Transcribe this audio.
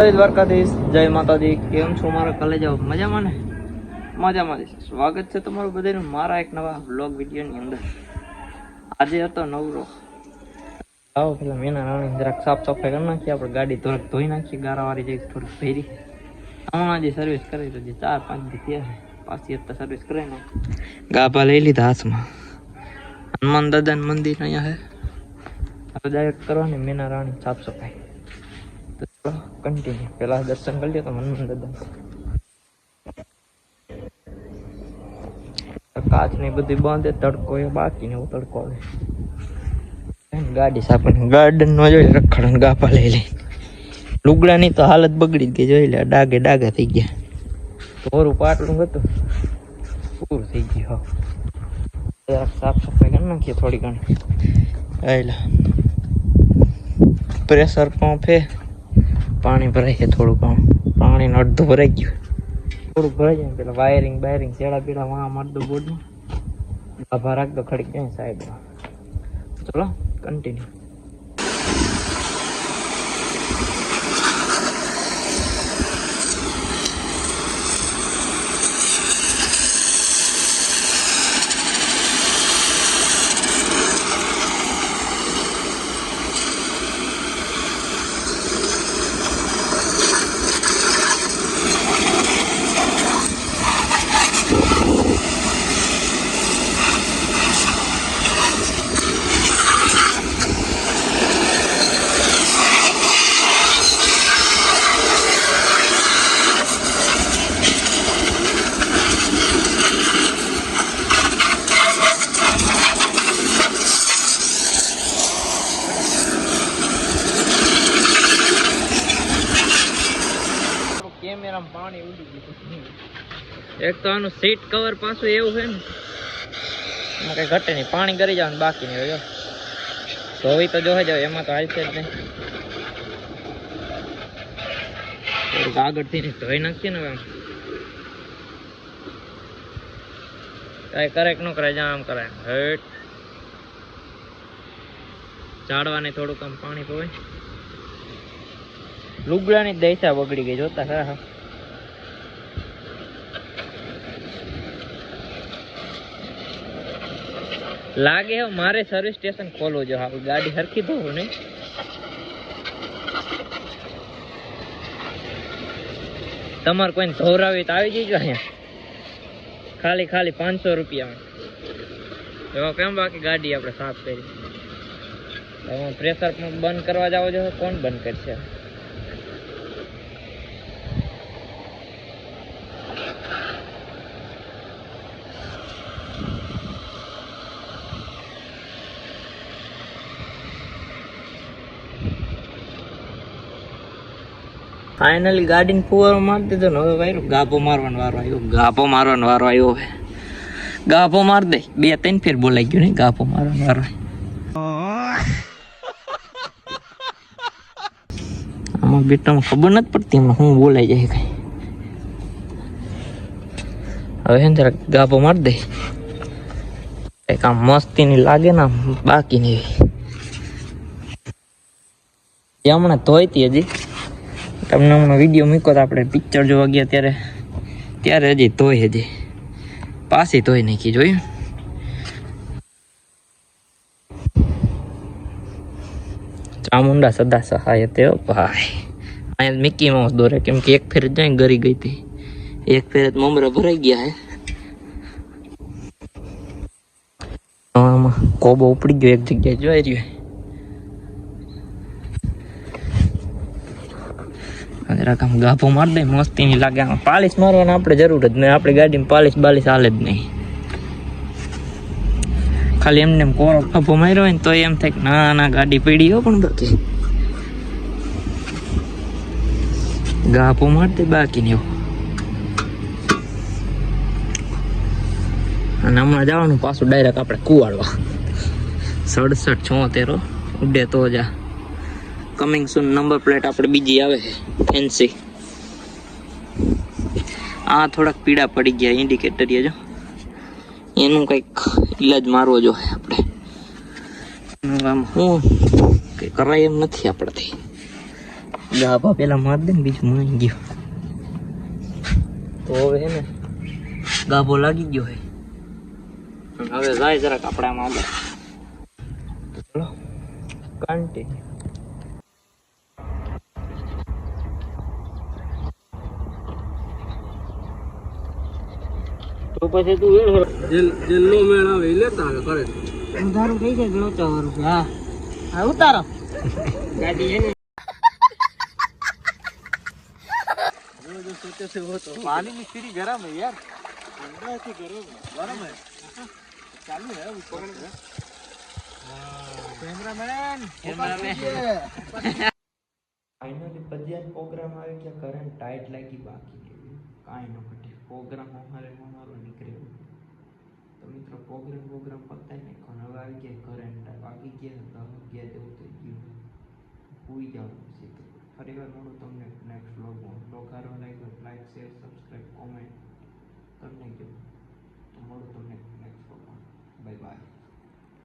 જય દ્વારકાધીશ, જય માતાજી. કેમ છો મારા કલેજાઓ? મજામાં ને? મજામાં. સ્વાગત છે તમારું બધાનું મારા એક નવા વ્લોગ વિડીયોની અંદર. આજે હતો નવરો. આવો પેલા મેના રાણી જરાક સાફ સફાઈ કરી નાખીએ. આપણે ગાડી થોડીક ધોઈ નાખીએ, ગારાવાળી જે થોડીક ભેરી. હમણાં જે સર્વિસ કરી તો 4-5 દી થયા છે. પાછી અત્યારે સર્વિસ કરી નાખી. ગાભા લઈ લીધા હાથમાં. હનુમાન દાદાનું મંદિર અહીંયા છે. આપણે ડાયરેક્ટ કરવાની મેના રાણી સાફ સફાઈ. તો કન્ટિન્યુ પેલા દર્શન કરી લે તો હનુમાન દાદા. કાચ ને બધી બાંધે, તડકો એ બાકી ને તડકો આવે. ગાડી સાફ ગાર્ડન માં જોઈ રખડ ગાપા લઈ લઈ. લુગડા ની તો હાલત બગડી ગઈ, જોઈ લે ડાગે થઈ ગયા. થોડું પાટલું હતું પૂરું થઈ ગયું. સાફ સફાઈ કરી નાખીએ થોડી ઘણી. પ્રેશર પંપ હે, પાણી ભરાય છે થોડું ઘણું. પાણી અડધું ભરાઈ ગયું, થોડુંક ભરાઈ જાય. પેલા વાયરિંગ ચેડા પીડા વાં મારી દો બોર્ડમાં. આભાર રાખ દો ખડી ક્યાંય સાઈડમાં. ચલો કન્ટિન્યુ. કેમેરામાં પાણી ઉડી ગયું. એક તો આનું સીટ કવર પાછું એવું છે ને, એમાં કઈ ઘટે નહીં. પાણી કરી જવાનું બાકી નહીં હોય. ધોવી તો જોઈ જાવ, એમાં તો હાલશે જ નહીં. થોડુંક આગળથી ધોઈ નાખીએ ને. કઈ કરે કે ન કરાય, જ્યાં આમ કરાય. હેટ ઝાડવાની થોડુંક આમ પાણી પવાય. લુગડાની દશા બગડી ગઈ, જોતા હા. લાગે હવે મારે સર્વિસ સ્ટેશન ખોલવું જો. હા, ગાડી હરખી ધોવું નહીં. તમારે કોઈને ધોરાવી તો આવી જજો અહીંયા. ખાલી 500 રૂપિયામાં. એવા કેમ બાકી ગાડી આપણે સાફ કરી. પ્રેશર પંપ બંધ કરવા જાવ છો, કોણ બંધ કરશે? ફાઇનલી ગાડીને ફુવારો મારી દીધો ને. હવે ભાઈ ગાભો મારવાનો વારો આવ્યો. હવે ગાભો માર દે. 2-3 ફેર બોલાઈ ગયું ને. ગાભો મારવાનો વારો. આમાં બેટામાં ખબર નથી પડતી એમાં હું બોલાઈ જાય કઈ. હવે જરા ગાભો માર દે. કઈક આમ મસ્તી ની લાગે ને, બાકી નહીં. હમણાં ધોઈતી હજી. તમને હમણાં વિડીયો મૂક્યો તો આપણે પિક્ચર જોવા ગયા ત્યારે હજી ધોઈ. હજી પાછી ધોઈ નાખી. જોયું? ચામુંડા સદા સહાય તે ભાઈ. અહીંયા મિકી માઉસ દોરે, કેમ કે એક ફેર જાય ગરી ગઈ હતી. એક ફેર મમરા ભરાઈ ગયા હે. આમાં કોબો ઉપડી ગયો એક જગ્યાએ, જોઈ રહ્યો. જરાક આમ ગાભો માર દે, મસ્તી ની લાગે. આમાં પાલિશ મારવાની આપણે જરૂર જ નહીં. આપણે ગાડીમાં પાલિશ હાલે જ નહીં. ખાલી એમને કોરો ગાભો માર્યો હોય ને તો એમ થાય કે ના ગાડી પડી હો. પણ બાકી ગાભો માર દે, બાકી નહીં. અને હમણાં જવાનું પાછું ડાયરેક્ટ આપણે કુવાડવા. 67-76 ઉડે તો જા. કમિંગ સૂન નંબર પ્લેટ આપણે બીજી આવે છે, ફેન્સી. આ થોડાક પીડા પડી ગયા ઇન્ડિકેટર. જો એનું કંઈક ઈલાજ મારવો જોઈએ આપણે. આમ હું કઈ કરાય એમ નથી આપણાથી. ગાભા પેલા માર દે ને બીજું મારી ગયો તો હવે હે ને ગાભો લાગી ગયો હે હવે જાય જરા કપડામાં આગળ ચલો કન્ટિન્યુ તો પછી તું જેલનો મેળ આવે એ લેતા આવે કરે ઉધારું થઈ જાય લોચા વાળું હા હા ઉતારો ગાડી એને जो सोचे थे वो तो पानी में सीरी गरम है यार ठंडा है गरम है चालू है ऊपर कैमरामैन फाइनली बदियान प्रोग्राम આવે કે કરંટ ટાઈટ લાગી બાકી કાઈ ન ઘટે પ્રોગ્રામ અમારો નીકળ્યો તો મિત્રો પ્રોગ્રામ પતાય ને કોણ હવે આવી ગયા કરંટ બાકી ગયા ગયા જેવું થઈ ગયું ભૂઈ જવાનું છે ફરી વાર મળું તમને નેક્સ્ટ વ્લોગમાં. વ્લોગ સારો લાગ્યો લાઈક શેર સબસ્ક્રાઈબ કોમેન્ટ